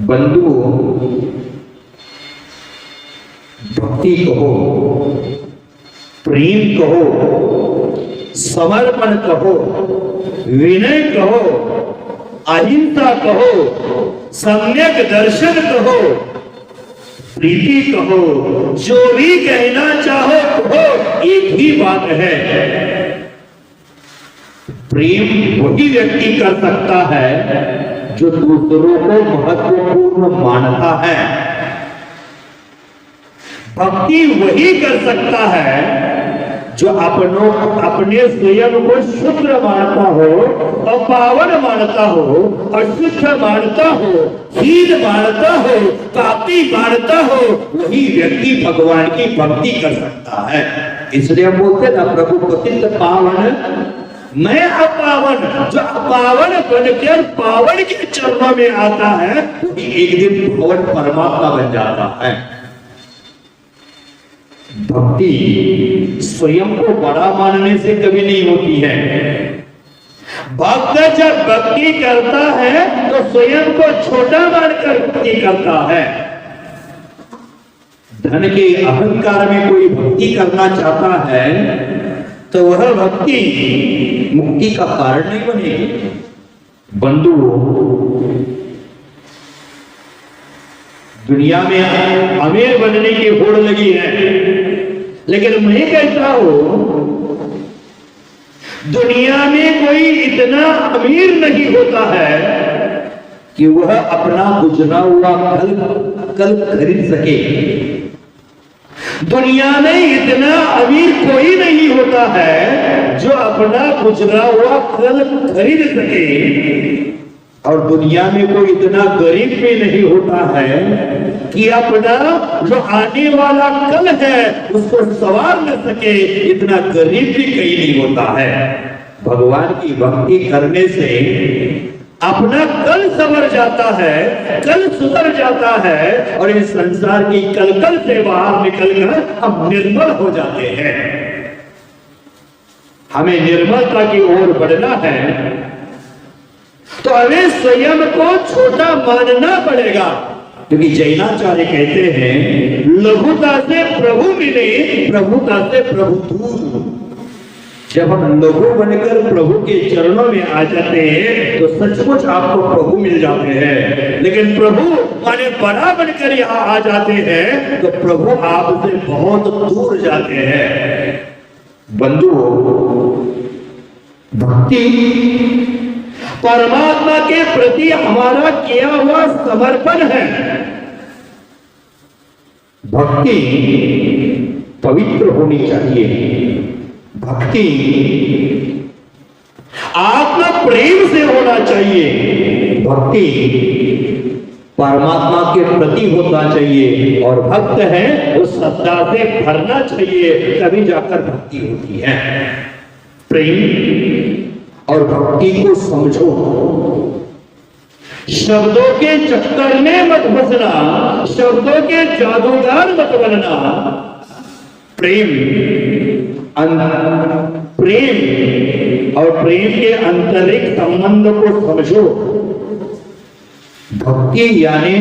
बंधुओं, भक्ति कहो, प्रेम कहो, समर्पण कहो, विनय कहो, अहिंसा कहो, सम्यक दर्शन कहो, प्रीति कहो, जो भी कहना चाहो कहो, एक ही बात है, प्रेम वही व्यक्ति कर सकता है जो दूसरों को महत्वपूर्ण मानता है। भक्ति वही कर सकता है जो अपने स्वयं को शुद्ध मानता हो, अपावन मानता हो, अशुद्ध मानता हो, हीन मानता हो, पापी मानता हो, वही व्यक्ति भगवान की भक्ति कर सकता है। इसलिए हम बोलते ना, प्रभु पतित पावन मैं अपावन। जो अपावन बनकर पावन के चरणों में आता है, एक दिन पावन परमात्मा बन जाता है। भक्ति स्वयं को बड़ा मानने से कभी नहीं होती है। भक्त जब भक्ति करता है तो स्वयं को छोटा मानकर भक्ति करता है। धन के अहंकार में कोई भक्ति करना चाहता है तो वह भक्ति मुक्ति का कारण नहीं बनेगी। बंधुओं, दुनिया में अमीर बनने की होड़ लगी है, लेकिन मैं कहता हूं दुनिया में कोई इतना अमीर नहीं होता है कि वह अपना गुजरा हुआ कल खरीद सके। दुनिया में इतना अमीर कोई नहीं होता है जो अपना गुजरा हुआ कल खरीद सके, और दुनिया में कोई इतना गरीब भी नहीं होता है कि अपना जो आने वाला कल है उसको संवार न सके। इतना गरीब भी कहीं नहीं होता है। भगवान की भक्ति करने से अपना कल संवर जाता है, कल सुधर जाता है, और इस संसार की कलकल से बाहर निकलकर हम निर्मल हो जाते हैं। हमें निर्मलता की ओर बढ़ना है तो हमें स्वयं को छोटा मानना पड़ेगा, क्योंकि जैनाचार्य कहते हैं लघुता से प्रभु मिले, प्रभुता से प्रभु दूर। जब हम लघु बनकर प्रभु के चरणों में आ जाते हैं तो सचमुच आपको प्रभु मिल जाते हैं। लेकिन प्रभु माने बड़ा बनकर यहाँ आ जाते हैं तो प्रभु आपसे बहुत दूर जाते हैं। बंधुओं, भक्ति परमात्मा के प्रति हमारा किया हुआ समर्पण है। भक्ति पवित्र होनी चाहिए। भक्ति आत्मा प्रेम से होना चाहिए। भक्ति परमात्मा के प्रति होना चाहिए, और भक्त है उस श्रद्धा से भरना चाहिए, तभी जाकर भक्ति होती है। प्रेम और भक्ति को समझो। शब्दों के चक्कर में मत फंसना, शब्दों के जादूगर मत बनना। प्रेम और प्रेम के आंतरिक संबंध को समझो। भक्ति यानी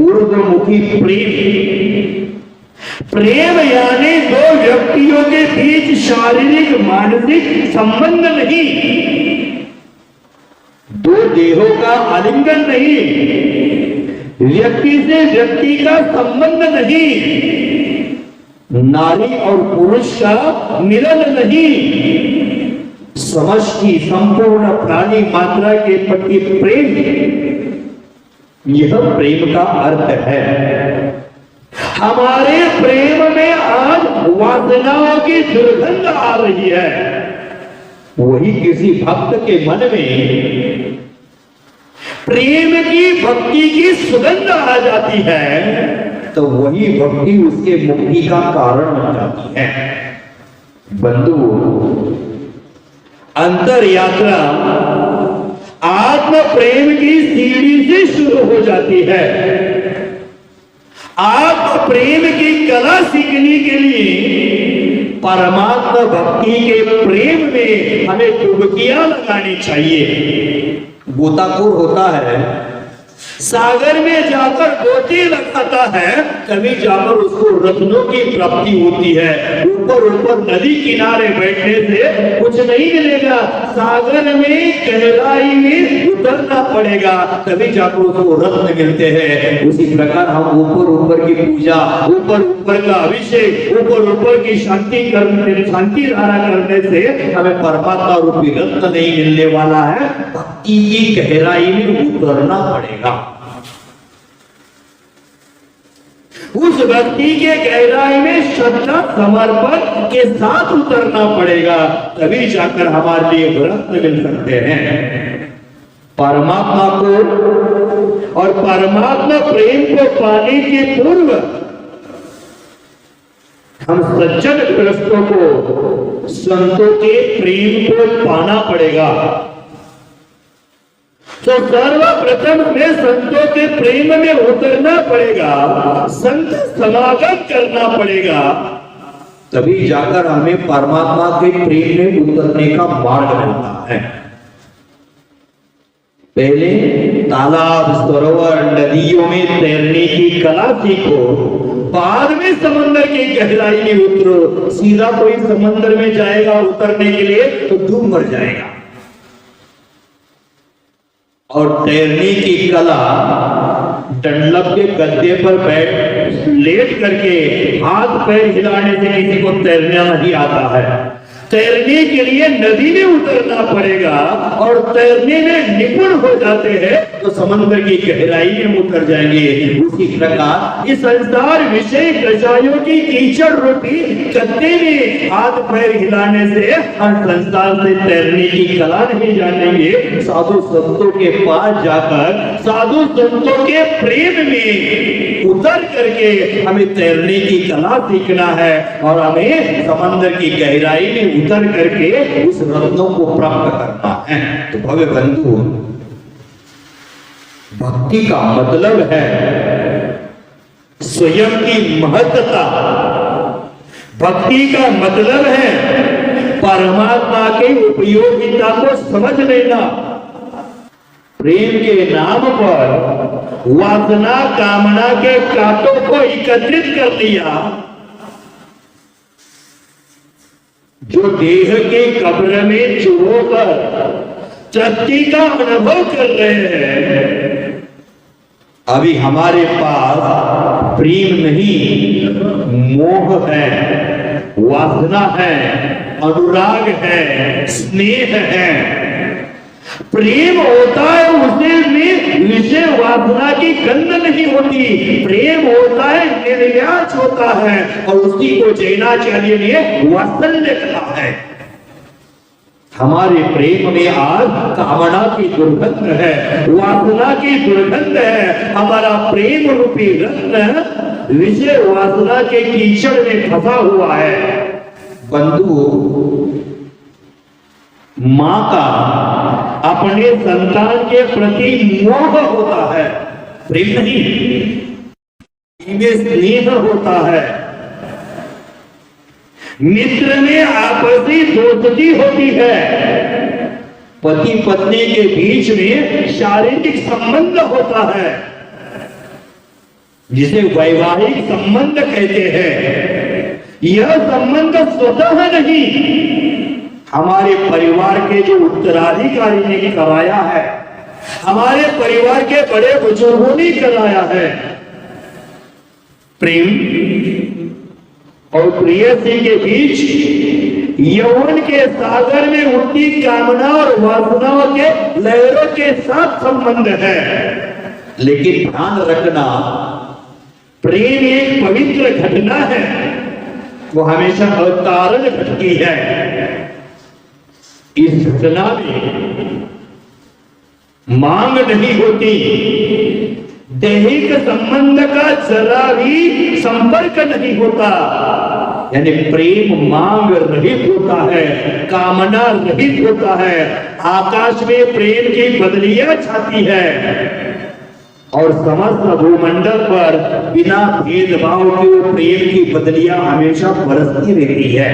ऊर्ध्वमुखी प्रेम। प्रेम यानी दो व्यक्तियों के बीच शारीरिक मानसिक संबंध नहीं, दो देहों का आलिंगन नहीं, व्यक्ति से व्यक्ति का संबंध नहीं, नारी और पुरुष का मिलन नहीं, समष्टि संपूर्ण प्राणी मात्रा के प्रति प्रेम, यह प्रेम का अर्थ है। हमारे प्रेम में आज वासनाओं की दुर्गंध आ रही है। वही किसी भक्त के मन में प्रेम की भक्ति की सुगंध आ जाती है तो वही भक्ति उसके मुक्ति का कारण बन जाती है। बंधुओं, अंतर यात्रा आत्म प्रेम की सीढ़ी से शुरू हो जाती है। आत्म प्रेम की कला सीखने के लिए परमात्मा भक्ति के प्रेम में हमें डुबकियां लगानी चाहिए। गोताखोर होता है सागर में जाकर गोते लगाता है, तभी जाकर उसको रत्नों की प्राप्ति होती है। ऊपर ऊपर नदी किनारे बैठने से कुछ नहीं मिलेगा, सागर में गहराई में उतरना पड़ेगा, तभी जाकर उसको रत्न मिलते हैं। उसी प्रकार हम ऊपर ऊपर की पूजा, ऊपर ऊपर का अभिषेक, ऊपर ऊपर की शांति धारा करने से हमें परमात्मा रूपी रत्न नहीं मिलने वाला है, भक्ति की गहराई में उतरना पड़ेगा। उस भक्ति के गहराई में श्रद्धा समर्पण के साथ उतरना पड़ेगा, तभी जाकर हमारे लिए रत्न मिल सकते हैं। परमात्मा को और परमात्मा प्रेम को पाने के पूर्व हम सज्जन ग्रस्तों को संतों के प्रेम को पाना पड़ेगा। तो सर्वप्रथम में संतों के प्रेम में उतरना पड़ेगा, संत समागम करना पड़ेगा, तभी जाकर हमें परमात्मा के प्रेम में उतरने का मार्ग मिलता है। पहले तालाब, सरोवर, नदियों में तैरने की कला सीखो, बाद में समंदर की गहराई में उतरो। सीधा कोई समंदर में जाएगा उतरने के लिए तो डूब मर जाएगा। और तैरने की कला डंडलप के गद्दे पर बैठ लेट करके हाथ पैर हिलाने से किसी को तैरना नहीं आता है। तैरने के लिए नदी में उतरना पड़ेगा, और तैरने में निपुण हो जाते हैं तो समंदर की गहराई में उतर जाएंगे। उसी प्रकार इस संसार विषय कषायों की कीचड़ रूपी गद्दे में हाथ पैर हिलाने से हर संसार से तैरने की कला नहीं जानेंगे। साधु संतों के पास जाकर साधु संतों के प्रेम में उतर करके हमें तैरने की कला सीखना है, और हमें समंदर की गहराई में उतर करके उस रत्नों को प्राप्त करना है। तो भव्य बंधु, भक्ति का मतलब है स्वयं की महत्ता। भक्ति का मतलब है परमात्मा की उपयोगिता को समझ लेना। प्रेम के नाम पर वासना कामना के कांटों को एकत्रित कर लिया। जो देह के कब्र में चुभोकर तृप्ति का अनुभव कर रहे हैं, अभी हमारे पास प्रेम नहीं, मोह है, वासना है, अनुराग है, स्नेह है। प्रेम होता है उसे में विषय वासना की गंध नहीं होती। प्रेम होता है निर्व्याज होता है, और उसी को जैनाचार्य ने वात्सल्य कहा है। हमारे प्रेम में आज कामना की दुर्गंध है, वासना की दुर्गंध है। हमारा प्रेम रूपी रत्न विषय वासना के कीचड़ में फंसा हुआ है। बंधु, मां का अपने संतान के प्रति मोह होता है, प्रेम नहीं। स्नेह होता है, मित्र में आपसी दोस्ती होती है, पति पत्नी के बीच में शारीरिक संबंध होता है, जिसे वैवाहिक संबंध कहते हैं। यह संबंध स्वतः नहीं, हमारे परिवार के जो उत्तराधिकारी ने कराया है, हमारे परिवार के बड़े बुजुर्गों ने कराया है। प्रेम और प्रेयसी के बीच यौवन के सागर में उठती कामना और वासनाओं के लहरों के साथ संबंध है। लेकिन ध्यान रखना, प्रेम एक पवित्र घटना है, वो हमेशा अवतारण घटती है। इस घटना में मांग नहीं होती, दैहिक संबंध का जरा भी संपर्क नहीं होता, यानी प्रेम मांग रहित होता है, कामना रहित होता है। आकाश में प्रेम की बदलियां छाती है, और समस्त भूमंडल पर बिना भेदभाव के प्रेम की बदलियां हमेशा बरसती रहती है।